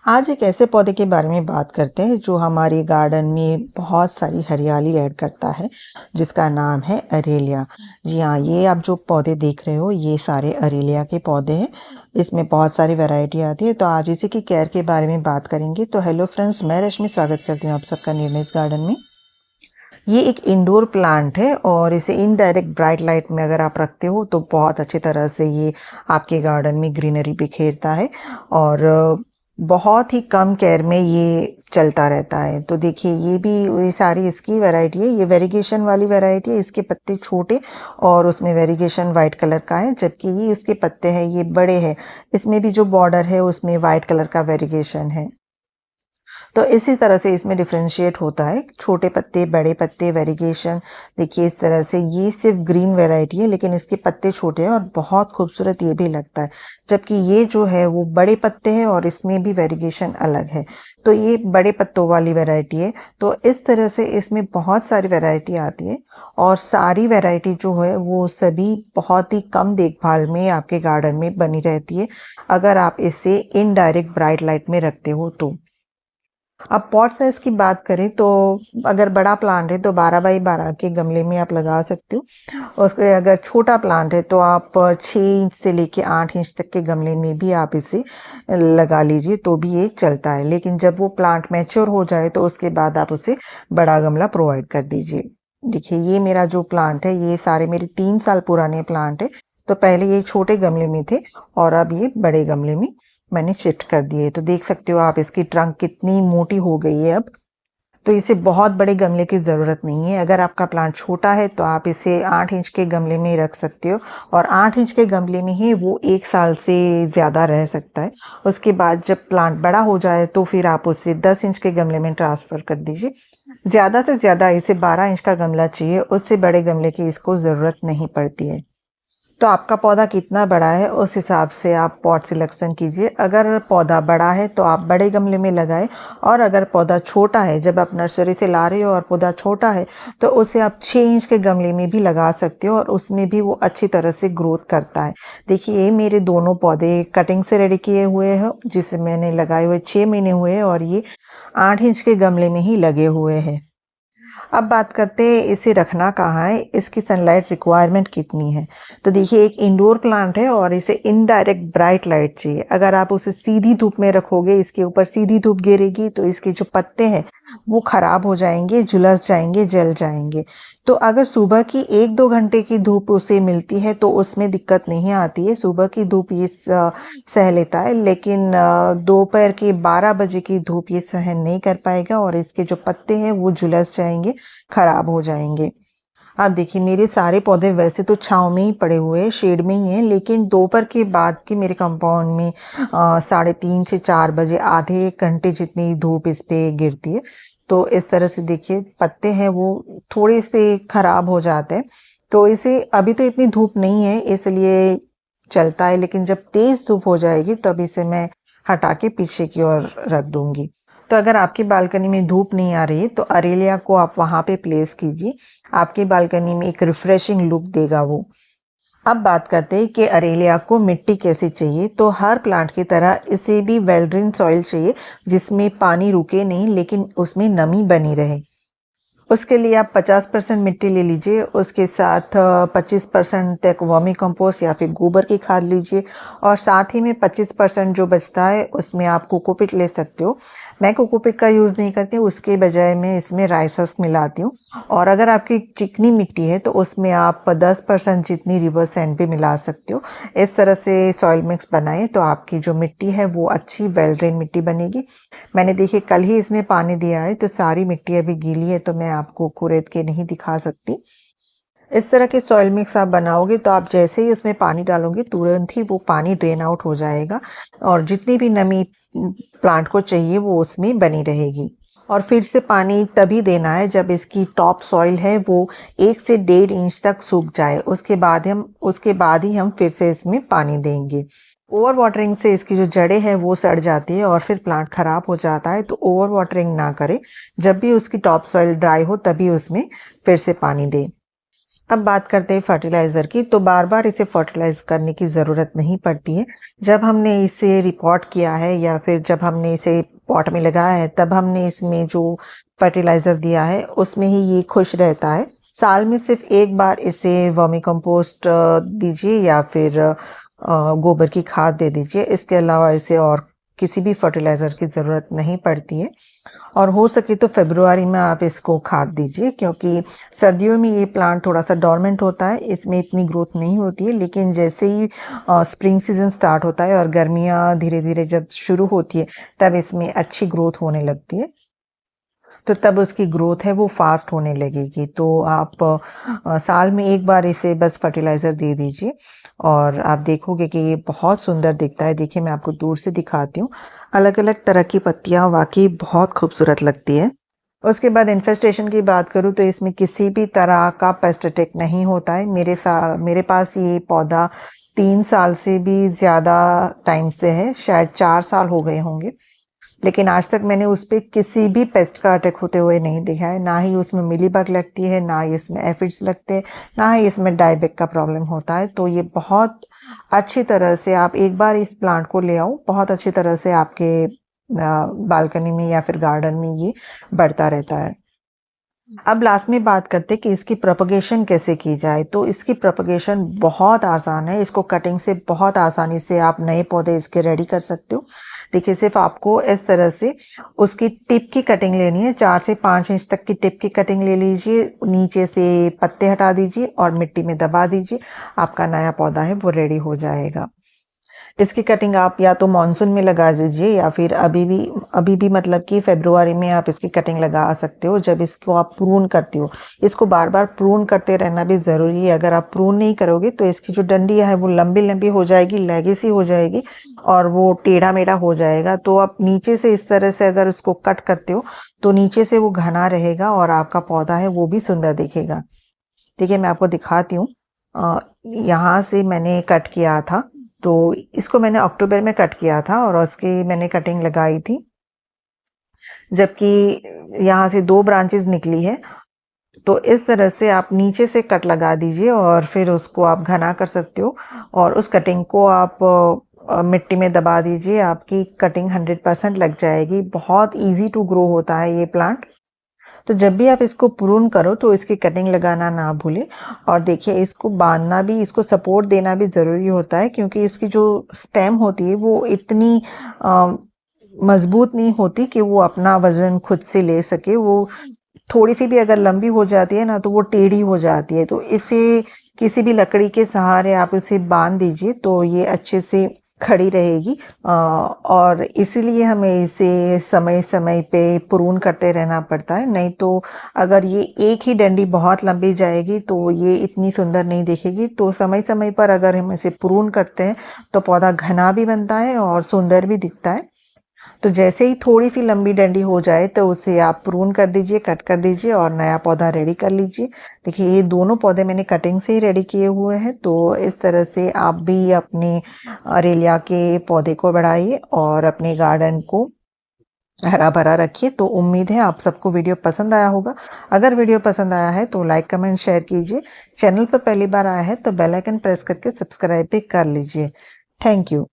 आज एक ऐसे पौधे के बारे में बात करते हैं जो हमारे गार्डन में बहुत सारी हरियाली ऐड करता है, जिसका नाम है अरेलिया। जी हाँ, ये आप जो पौधे देख रहे हो ये सारे अरेलिया के पौधे हैं। इसमें बहुत सारी वैरायटी आती है, तो आज इसी की केयर के बारे में बात करेंगे। तो हेलो फ्रेंड्स, मैं रश्मि स्वागत करती हूँ आप सबका निर्मिस गार्डन में। ये एक इंडोर प्लांट है और इसे इनडायरेक्ट ब्राइट लाइट में अगर आप रखते हो तो बहुत अच्छी तरह से ये आपके गार्डन में ग्रीनरी बिखेरता है और बहुत ही कम केयर में ये चलता रहता है। तो देखिए ये सारी इसकी वैरायटी है। ये वेरिगेशन वाली वैरायटी है। इसके पत्ते छोटे और उसमें वेरिगेशन वाइट कलर का है, जबकि ये इसके पत्ते हैं ये बड़े हैं। इसमें भी जो बॉर्डर है उसमें वाइट कलर का वेरिगेशन है। तो इसी तरह से इसमें डिफ्रेंशिएट होता है, छोटे पत्ते बड़े पत्ते वेरिगेशन। देखिए इस तरह से ये सिर्फ ग्रीन वैरायटी है, लेकिन इसके पत्ते छोटे हैं और बहुत खूबसूरत ये भी लगता है। जबकि ये जो है वो बड़े पत्ते हैं और इसमें भी वेरिगेशन अलग है। तो ये बड़े पत्तों वाली वैरायटी है। तो इस तरह से इसमें बहुत सारी वैरायटी आती है और सारी वैरायटी जो है वो सभी बहुत ही कम देखभाल में आपके गार्डन में बनी रहती है, अगर आप इसे इनडायरेक्ट ब्राइट लाइट में रखते हो तो। अब पॉट साइज की बात करें तो अगर बड़ा प्लांट है तो 12 बाई 12 के गमले में आप लगा सकते हो। उसके अगर छोटा प्लांट है तो आप 6 इंच से लेके 8 इंच तक के गमले में भी आप इसे लगा लीजिए, तो भी ये चलता है। लेकिन जब वो प्लांट मैच्योर हो जाए तो उसके बाद आप उसे बड़ा गमला प्रोवाइड कर दीजिए। देखिए ये मेरा जो प्लांट है ये सारे मेरे 3 साल पुराने प्लांट है। तो पहले ये छोटे गमले में थे और अब ये बड़े गमले में मैंने शिफ्ट कर दिए। तो देख सकते हो आप इसकी ट्रंक कितनी मोटी हो गई है अब। तो इसे बहुत बड़े गमले की ज़रूरत नहीं है। अगर आपका प्लांट छोटा है तो आप इसे 8 इंच के गमले में रख सकते हो और 8 इंच के गमले में ही वो 1 साल से ज़्यादा रह सकता है। उसके बाद जब प्लांट बड़ा हो जाए तो फिर आप उसे 10 इंच के गमले में ट्रांसफ़र कर दीजिए। ज़्यादा से ज़्यादा इसे 12 इंच का गमला चाहिए, उससे बड़े गमले की इसको ज़रूरत नहीं पड़ती है। तो आपका पौधा कितना बड़ा है उस हिसाब से आप पॉट सिलेक्शन कीजिए। अगर पौधा बड़ा है तो आप बड़े गमले में लगाएं, और अगर पौधा छोटा है, जब आप नर्सरी से ला रहे हो और पौधा छोटा है तो उसे आप 6 इंच के गमले में भी लगा सकते हो और उसमें भी वो अच्छी तरह से ग्रोथ करता है। देखिए ये मेरे दोनों पौधे कटिंग से रेडी किए हुए हैं, जिसे मैंने लगाए हुए 6 महीने हुए और ये 8 इंच के गमले में ही लगे हुए हैं। अब बात करते हैं इसे रखना कहाँ है, इसकी सनलाइट रिक्वायरमेंट कितनी है। तो देखिए एक इंडोर प्लांट है और इसे इनडायरेक्ट ब्राइट लाइट चाहिए। अगर आप उसे सीधी धूप में रखोगे, इसके ऊपर सीधी धूप गिरेगी तो इसके जो पत्ते हैं वो खराब हो जाएंगे, झुलस जाएंगे, जल जाएंगे। तो अगर सुबह की 1-2 घंटे की धूप उसे मिलती है तो उसमें दिक्कत नहीं आती है। सुबह की धूप ये सह लेता है, लेकिन दोपहर के 12 बजे की धूप ये सहन नहीं कर पाएगा और इसके जो पत्ते हैं वो झुलस जाएंगे, खराब हो जाएंगे। आप देखिए मेरे सारे पौधे वैसे तो छांव में ही पड़े हुए हैं, शेड में ही हैं, लेकिन दोपहर के बाद की मेरे कंपाउंड में 3:30 से 4 बजे आधे घंटे जितनी धूप इस पे गिरती है। तो इस तरह से देखिए पत्ते हैं वो थोड़े से खराब हो जाते हैं। तो इसे अभी तो इतनी धूप नहीं है इसलिए चलता है, लेकिन जब तेज धूप हो जाएगी तब इसे मैं हटा के पीछे की ओर रख दूंगी। तो अगर आपकी बालकनी में धूप नहीं आ रही है तो अरेलिया को आप वहां पे प्लेस कीजिए। आपकी बालकनी में एक रिफ्रेशिंग लुक देगा वो। अब बात करते हैं कि अरेलिया को मिट्टी कैसी चाहिए। तो हर प्लांट की तरह इसे भी वेल ड्रेन सॉइल चाहिए, जिसमें पानी रुके नहीं लेकिन उसमें नमी बनी रहे। उसके लिए आप 50% मिट्टी ले लीजिए, उसके साथ 25% तक वर्मी कंपोस्ट या फिर गोबर की खाद लीजिए, और साथ ही में 25% जो बचता है उसमें आप कोकोपीट ले सकते हो। मैं कोकोपीट का यूज़ नहीं करती हूँ, उसके बजाय मैं इसमें राइस हस्क मिलाती हूँ। और अगर आपकी चिकनी मिट्टी है तो उसमें आप 10% जितनी रिवर सैंड भी मिला सकते हो। इस तरह से सॉइल मिक्स बनाएं तो आपकी जो मिट्टी है वो अच्छी वेल ड्रेन मिट्टी बनेगी। मैंने देखिए कल ही इसमें पानी दिया है तो सारी मिट्टी अभी गीली है, तो मैं आपको कुरेद के नहीं दिखा सकती। इस तरह के सॉइल मिक्स आप बनाओगे तो आप जैसे ही उसमें पानी डालोगे तुरंत ही वो पानी ड्रेन आउट हो जाएगा और जितनी भी नमी प्लांट को चाहिए वो उसमें बनी रहेगी। और फिर से पानी तभी देना है जब इसकी टॉप सॉइल है वो 1 से 1.5 इंच तक सूख जाए। उसके बाद ही हम फिर से इसमें पानी देंगे। ओवर वाटरिंग से इसकी जो जड़ें हैं वो सड़ जाती है और फिर प्लांट खराब हो जाता है। तो ओवर वाटरिंग ना करें, जब भी उसकी टॉप सॉइल ड्राई हो तभी उसमें फिर से पानी दें। अब बात करते हैं फर्टिलाइज़र की। तो बार बार इसे फर्टिलाइज करने की ज़रूरत नहीं पड़ती है। जब हमने इसे रिपॉट किया है या फिर जब हमने इसे पॉट में लगाया है, तब हमने इसमें जो फर्टिलाइज़र दिया है उसमें ही ये खुश रहता है। साल में सिर्फ एक बार इसे वर्मी कंपोस्ट दीजिए या फिर गोबर की खाद दे दीजिए। इसके अलावा इसे और किसी भी फर्टिलाइज़र की ज़रूरत नहीं पड़ती है। और हो सके तो फ़रवरी में आप इसको खाद दीजिए, क्योंकि सर्दियों में ये प्लांट थोड़ा सा डोरमेंट होता है, इसमें इतनी ग्रोथ नहीं होती है। लेकिन जैसे ही स्प्रिंग सीजन स्टार्ट होता है और गर्मियाँ धीरे धीरे जब शुरू होती है, तब इसमें अच्छी ग्रोथ होने लगती है। तो तब उसकी ग्रोथ है वो फास्ट होने लगेगी। तो आप साल में एक बार इसे बस फर्टिलाइज़र दे दीजिए और आप देखोगे कि ये बहुत सुंदर दिखता है। देखिए, मैं आपको दूर से दिखाती हूँ। अलग अलग तरह की पत्तियाँ वाकई बहुत खूबसूरत लगती है। उसके बाद इन्फेस्टेशन की बात करूँ तो इसमें किसी भी तरह का पेस्ट अटैक नहीं होता है। मेरे पास ये पौधा 3 साल से भी ज़्यादा टाइम से है, शायद 4 साल हो गए होंगे। लेकिन आज तक मैंने उस पे किसी भी पेस्ट का अटैक होते हुए नहीं देखा है। ना ही उसमें मिलीबग लगती है, ना ही इसमें एफिड्स लगते हैं, ना ही इसमें डायबैक का प्रॉब्लम होता है। तो ये बहुत अच्छी तरह से, आप एक बार इस प्लांट को ले आओ, बहुत अच्छी तरह से आपके बालकनी में या फिर गार्डन में ये बढ़ता रहता है। अब लास्ट में बात करते हैं कि इसकी प्रोपगेशन कैसे की जाए। तो इसकी प्रोपगेशन बहुत आसान है। इसको कटिंग से बहुत आसानी से आप नए पौधे इसके रेडी कर सकते हो। देखिए, सिर्फ आपको इस तरह से उसकी टिप की कटिंग लेनी है। 4 से 5 इंच तक की टिप की कटिंग ले लीजिए, नीचे से पत्ते हटा दीजिए और मिट्टी में दबा दीजिए। आपका नया पौधा है वो रेडी हो जाएगा। इसकी कटिंग आप या तो मानसून में लगा दीजिए या फिर अभी भी मतलब कि फरवरी में आप इसकी कटिंग लगा सकते हो, जब इसको आप प्रून करते हो। इसको बार बार प्रून करते रहना भी ज़रूरी है। अगर आप प्रून नहीं करोगे तो इसकी जो डंडियाँ है वो लंबी लंबी हो जाएगी, लेगी सी हो जाएगी और वो टेढ़ा मेढ़ा हो जाएगा। तो आप नीचे से इस तरह से अगर उसको कट करते हो तो नीचे से वो घना रहेगा और आपका पौधा है वो भी सुंदर दिखेगा। देखिए, मैं आपको दिखाती हूँ। यहाँ से मैंने कट किया था, तो इसको मैंने अक्टूबर में कट किया था और उसकी मैंने कटिंग लगाई थी, जबकि यहाँ से 2 ब्रांचेस निकली है। तो इस तरह से आप नीचे से कट लगा दीजिए और फिर उसको आप घना कर सकते हो और उस कटिंग को आप मिट्टी में दबा दीजिए। आपकी कटिंग 100% लग जाएगी। बहुत इजी टू ग्रो होता है ये प्लांट। तो जब भी आप इसको प्रून करो तो इसकी कटिंग लगाना ना भूलें। और देखिए, इसको बांधना भी, इसको सपोर्ट देना भी ज़रूरी होता है, क्योंकि इसकी जो स्टेम होती है वो इतनी मजबूत नहीं होती कि वो अपना वजन खुद से ले सके। वो थोड़ी सी भी अगर लंबी हो जाती है ना तो वो टेढ़ी हो जाती है। तो इसे किसी भी लकड़ी के सहारे आप इसे बांध दीजिए तो ये अच्छे से खड़ी रहेगी। और इसीलिए हमें इसे समय समय पे प्रून करते रहना पड़ता है। नहीं तो अगर ये एक ही डंडी बहुत लंबी जाएगी तो ये इतनी सुंदर नहीं दिखेगी। तो समय समय पर अगर हम इसे प्रून करते हैं तो पौधा घना भी बनता है और सुंदर भी दिखता है। तो जैसे ही थोड़ी सी लंबी डंडी हो जाए तो उसे आप प्रून कर दीजिए, कट कर दीजिए और नया पौधा रेडी कर लीजिए। देखिए, ये दोनों पौधे मैंने कटिंग से ही रेडी किए हुए हैं। तो इस तरह से आप भी अपने अरेलिया के पौधे को बढ़ाइए और अपने गार्डन को हरा भरा रखिए। तो उम्मीद है आप सबको वीडियो पसंद आया होगा। अगर वीडियो पसंद आया है तो लाइक, कमेंट, शेयर कीजिए। चैनल पर पहली बार आया है तो बेल आइकन प्रेस करके सब्सक्राइब भी कर लीजिए। Thank you.